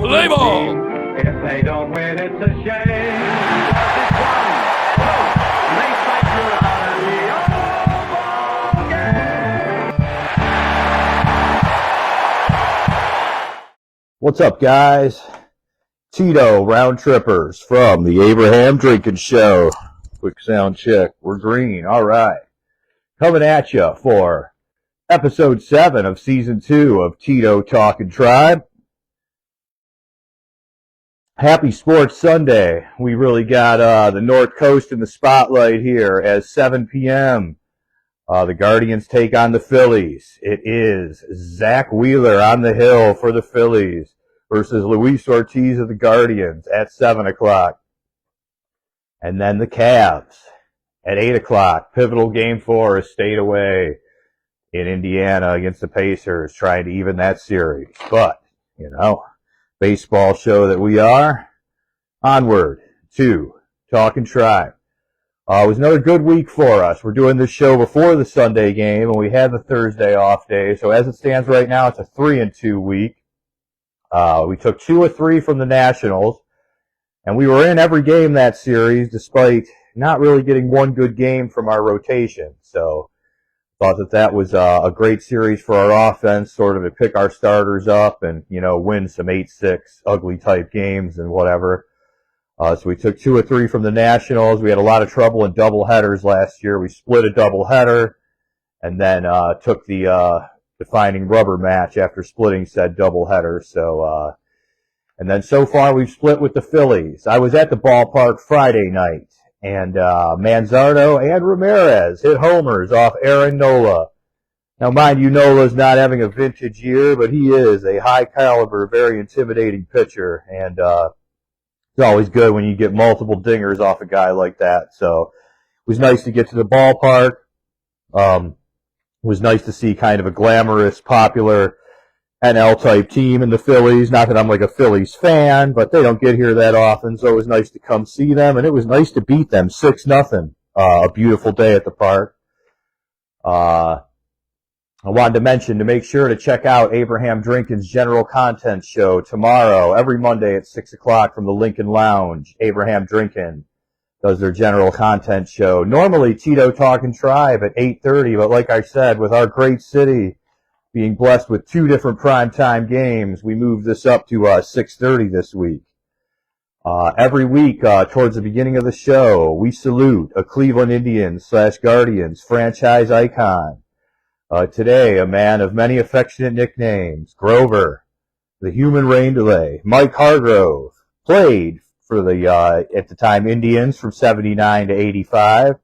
Play ball! If they don't win, it's a shame. It's 1, 2, they fight you out of the old ball game. What's up, guys? Tito round trippers from the Abraham Drinking Show. Quick sound check. We're green. All right. Coming at you for episode 7 of season 2 of Tito Talking Tribe. Happy Sports Sunday. We really got the North Coast in the spotlight here as 7 p.m. The Guardians take on the Phillies. It is Zach Wheeler on the hill for the Phillies versus Luis Ortiz of the Guardians at 7 o'clock. And then the Cavs at 8 o'clock. Pivotal game 4 is stayed away in Indiana against the Pacers, trying to even that series. But, baseball show that we are. Onward to Talking Tribe. It was another good week for us. We're doing this show before the Sunday game, and we had the Thursday off day. So as it stands right now, it's a 3-2 week. We took 2 of 3 from the Nationals, and we were in every game that series, despite not really getting one good game from our rotation. So thought that was a great series for our offense, sort of to pick our starters up and, win some 8-6 ugly type games and whatever. So we took 2 of 3 from the Nationals. We had a lot of trouble in doubleheaders last year. We split a doubleheader and then took the defining rubber match after splitting said doubleheader. So, and then so far we've split with the Phillies. I was at the ballpark Friday night, and Manzardo and Ramirez hit homers off Aaron Nola. Now, mind you, Nola's not having a vintage year, but he is a high-caliber, very intimidating pitcher, and it's always good when you get multiple dingers off a guy like that. So it was nice to get to the ballpark. It was nice to see kind of a glamorous, popular NL-type team in the Phillies. Not that I'm like a Phillies fan, but they don't get here that often, so it was nice to come see them, and it was nice to beat them 6-0. A beautiful day at the park. I wanted to mention to make sure to check out Abraham Drinkin's General Content Show tomorrow, every Monday at 6 o'clock from the Lincoln Lounge. Abraham Drinkin does their General Content Show. Normally, Tito Talking Tribe at 8:30, but like I said, with our great city being blessed with 2 different primetime games, we moved this up to 6:30 this week. Every week, towards the beginning of the show, we salute a Cleveland Indians/Guardians franchise icon. Today, a man of many affectionate nicknames, Grover, the Human Rain Delay. Mike Hargrove played for the, at the time, Indians from 79 to 85.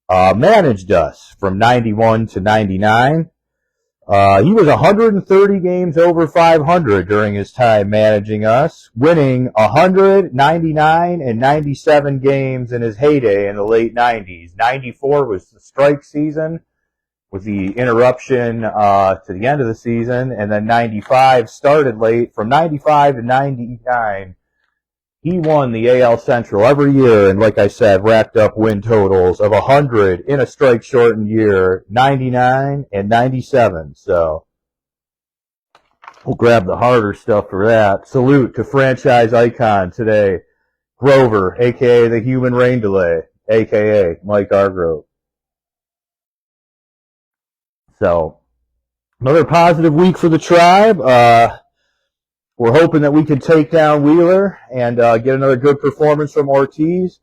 Managed us from 91 to 99. He was 130 games over 500 during his time managing us, winning 199 and 97 games in his heyday in the late 90s. 94 was the strike season, with the interruption to the end of the season, and then 95 started late. From 95 to 99, he won the AL Central every year, and like I said, racked up win totals of 100 in a strike-shortened year, 99 and 97. So we'll grab the harder stuff for that. Salute to franchise icon today, Grover, a.k.a. the Human Rain Delay, a.k.a. Mike Hargrove. So, another positive week for the Tribe. We're hoping that we can take down Wheeler and get another good performance from Ortiz.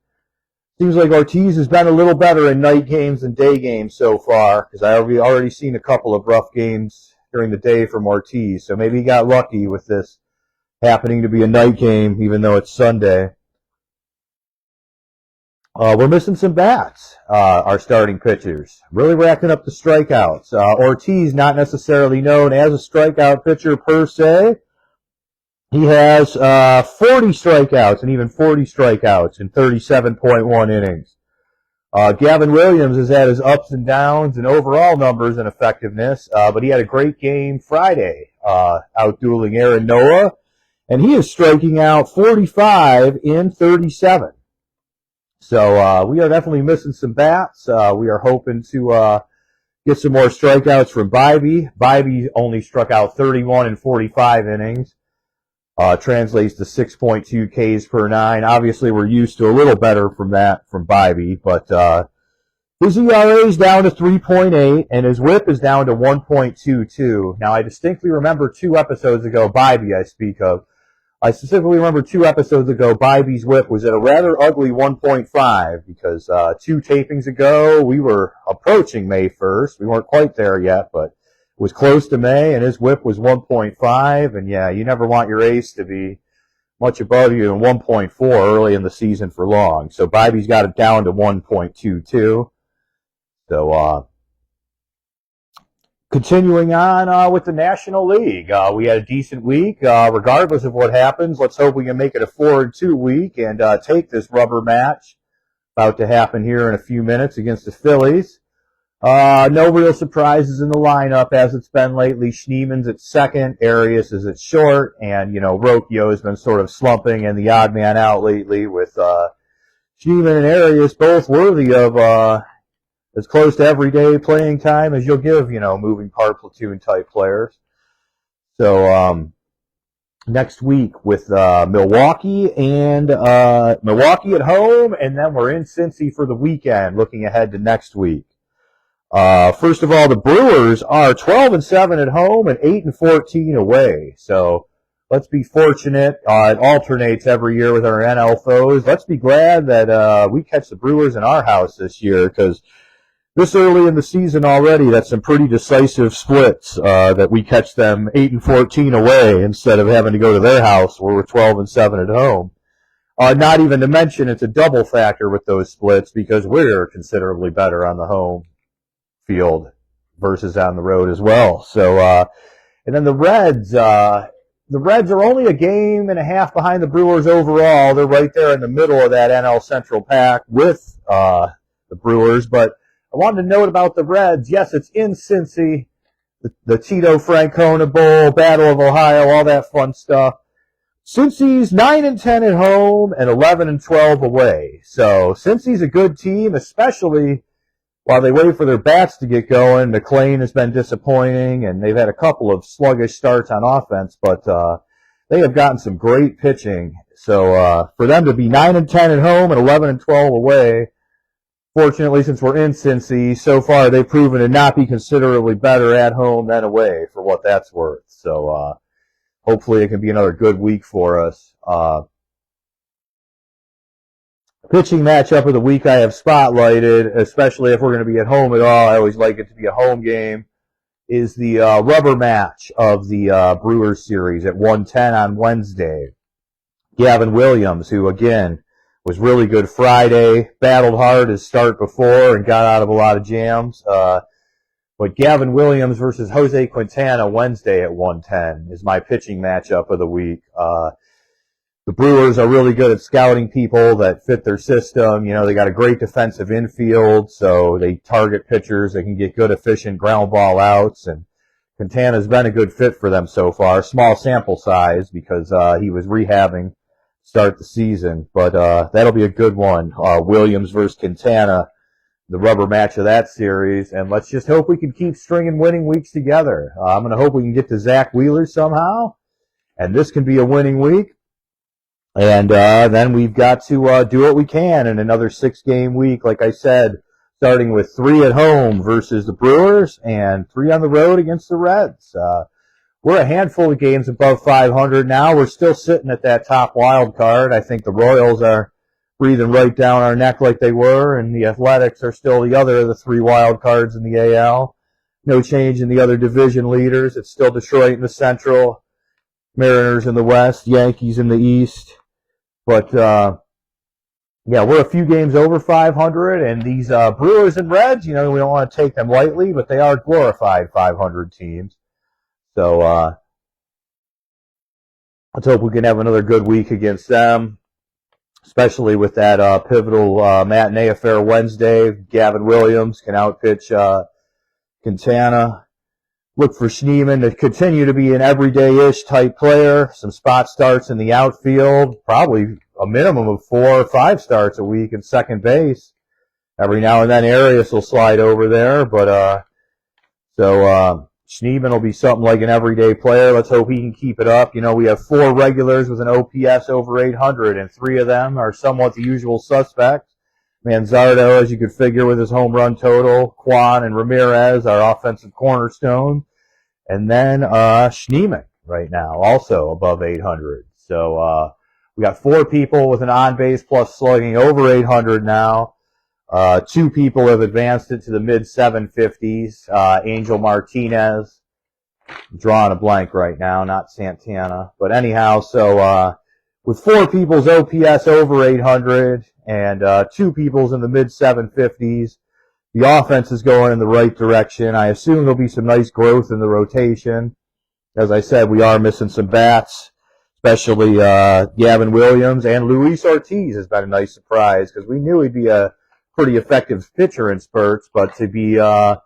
Seems like Ortiz has been a little better in night games than day games so far, because I've already seen a couple of rough games during the day from Ortiz. So maybe he got lucky with this happening to be a night game, even though it's Sunday. We're missing some bats, our starting pitchers. Really racking up the strikeouts. Ortiz, not necessarily known as a strikeout pitcher per se. He has 40 strikeouts and even 40 strikeouts in 37.1 innings. Gavin Williams has had his ups and downs in overall numbers and effectiveness, but he had a great game Friday, outdueling Aaron Nola, and he is striking out 45 in 37. So we are definitely missing some bats. We are hoping to get some more strikeouts from Bibee. Bibee only struck out 31 in 45 innings. Translates to 6.2 Ks per 9. Obviously, we're used to a little better from that from Bibee, but his ERA is down to 3.8, and his WHIP is down to 1.22. Now, I distinctly remember 2 episodes ago, Bibee I speak of, I specifically remember 2 episodes ago, Bibee's WHIP was at a rather ugly 1.5 because 2 tapings ago, we were approaching May 1st. We weren't quite there yet, but was close to May, and his WHIP was 1.5, and yeah, you never want your ace to be much above you in 1.4 early in the season for long. So Bibee's got it down to 1.22. So continuing on with the National League, we had a decent week. Regardless of what happens, let's hope we can make it a 4-2 week and take this rubber match about to happen here in a few minutes against the Phillies. No real surprises in the lineup as it's been lately. Schneeman's at second, Arias is at short, and, Rocchio has been sort of slumping and the odd man out lately with Schneeman and Arias both worthy of as close to everyday playing time as you'll give, moving part platoon type players. So next week with Milwaukee and Milwaukee at home, and then we're in Cincy for the weekend, looking ahead to next week. First of all, the Brewers are 12-7 at home and 8-14 away. So let's be fortunate. It alternates every year with our NL foes. Let's be glad that we catch the Brewers in our house this year, because this early in the season already, that's some pretty decisive splits that we catch them 8-14 away instead of having to go to their house where we're 12-7 at home. Not even to mention it's a double factor with those splits because we're considerably better on the home field versus on the road as well. So, and then the Reds are only a game and a half behind the Brewers overall. They're right there in the middle of that NL Central pack with the Brewers. But I wanted to note about the Reds. Yes, it's in Cincy, the Tito Francona Bowl, Battle of Ohio, all that fun stuff. Cincy's 9-10 at home and 11-12 away. So Cincy's a good team, especially while they wait for their bats to get going. McLean has been disappointing, and they've had a couple of sluggish starts on offense, but they have gotten some great pitching. So for them to be 9-10 at home and 11-12 away, fortunately, since we're in Cincy, so far they've proven to not be considerably better at home than away, for what that's worth. So hopefully it can be another good week for us. Pitching matchup of the week I have spotlighted, especially if we're going to be at home at all. I always like it to be a home game, is the rubber match of the Brewers series at 1:10 on Wednesday. Gavin Williams, who, again, was really good Friday, battled hard his start before and got out of a lot of jams. But Gavin Williams versus Jose Quintana Wednesday at 1:10 is my pitching matchup of the week. The Brewers are really good at scouting people that fit their system. They got a great defensive infield, so they target pitchers that can get good, efficient ground ball outs. And Quintana's been a good fit for them so far. Small sample size because he was rehabbing to start the season. But that'll be a good one. Williams versus Quintana, the rubber match of that series. And let's just hope we can keep stringing winning weeks together. I'm going to hope we can get to Zach Wheeler somehow, and this can be a winning week. And then we've got to do what we can in another 6-game week, like I said, starting with 3 at home versus the Brewers and 3 on the road against the Reds. We're a handful of games above 500 now. We're still sitting at that top wild card. I think the Royals are breathing right down our neck like they were, and the Athletics are still the other of the 3 wild cards in the AL. No change in the other division leaders. It's still Detroit in the Central, Mariners in the West, Yankees in the East. But, yeah, we're a few games over 500, and these Brewers and Reds, we don't want to take them lightly, but they are glorified 500 teams. So let's hope we can have another good week against them, especially with that pivotal matinee affair Wednesday. Gavin Williams can outpitch Quintana. Look for Schneeman to continue to be an everyday-ish type player. Some spot starts in the outfield, probably a minimum of 4 or 5 starts a week in second base. Every now and then Arias will slide over there, but so Schneeman will be something like an everyday player. Let's hope he can keep it up. You know, we have 4 regulars with an OPS over 800, and 3 of them are somewhat the usual suspects. Manzardo, as you could figure, with his home run total. Kwan and Ramirez, our offensive cornerstone. And then Schneeman right now, also above 800. So we got 4 people with an on-base plus slugging over 800 now. 2 people have advanced it to the mid-750s. Angel Martinez, I'm drawing a blank right now, not Santana. But anyhow, so with 4 people's OPS over 800 and 2 people's in the mid-750s, the offense is going in the right direction. I assume there'll be some nice growth in the rotation. As I said, we are missing some bats, especially Gavin Williams, and Luis Ortiz has been a nice surprise because we knew he'd be a pretty effective pitcher in spurts, but to be a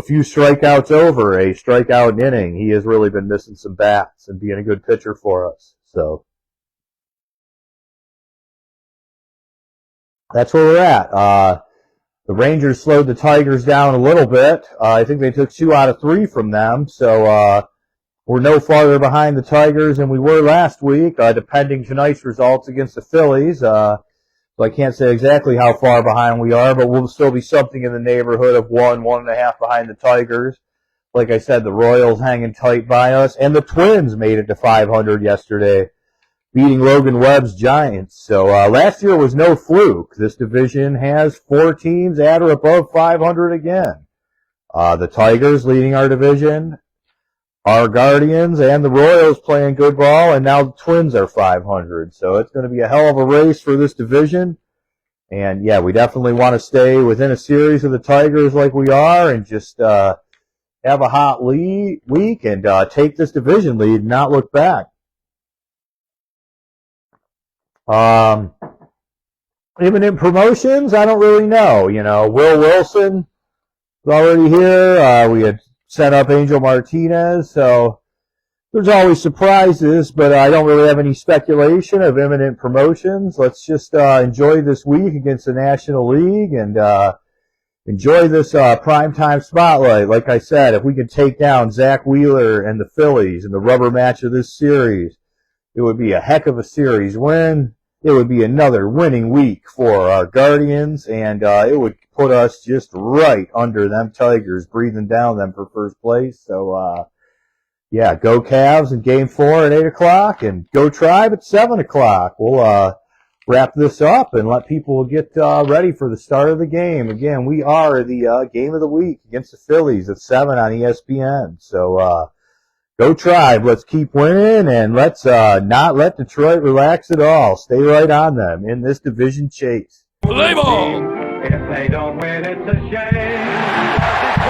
few strikeouts over a strikeout inning, he has really been missing some bats and being a good pitcher for us. So that's where we're at. The Rangers slowed the Tigers down a little bit. I think they took 2 out of 3 from them, so we're no farther behind the Tigers than we were last week, depending tonight's results against the Phillies. So I can't say exactly how far behind we are, but we'll still be something in the neighborhood of 1.5 behind the Tigers. Like I said, the Royals hanging tight by us, and the Twins made it to 500 yesterday, beating Logan Webb's Giants. So last year was no fluke. This division has 4 teams at or above 500 again. The Tigers leading our division, our Guardians, and the Royals playing good ball, and now the Twins are 500. So it's going to be a hell of a race for this division. And, yeah, we definitely want to stay within a series of the Tigers like we are and just have a hot week and take this division lead and not look back. Imminent promotions, I don't really know. You know, Will Wilson is already here. We had set up Angel Martinez, so there's always surprises, but I don't really have any speculation of imminent promotions. Let's just enjoy this week against the National League and enjoy this primetime spotlight. Like I said, if we could take down Zach Wheeler and the Phillies in the rubber match of this series, it would be a heck of a series win. It would be another winning week for our Guardians, and it would put us just right under them Tigers, breathing down them for first place. So, yeah, go Cavs in Game 4 at 8 o'clock, and go Tribe at 7 o'clock. We'll wrap this up and let people get ready for the start of the game. Again, we are the game of the week against the Phillies at 7 on ESPN. So, go Tribe. Let's keep winning, and let's not let Detroit relax at all. Stay right on them in this division chase. Play ball! If they don't win, it's a shame.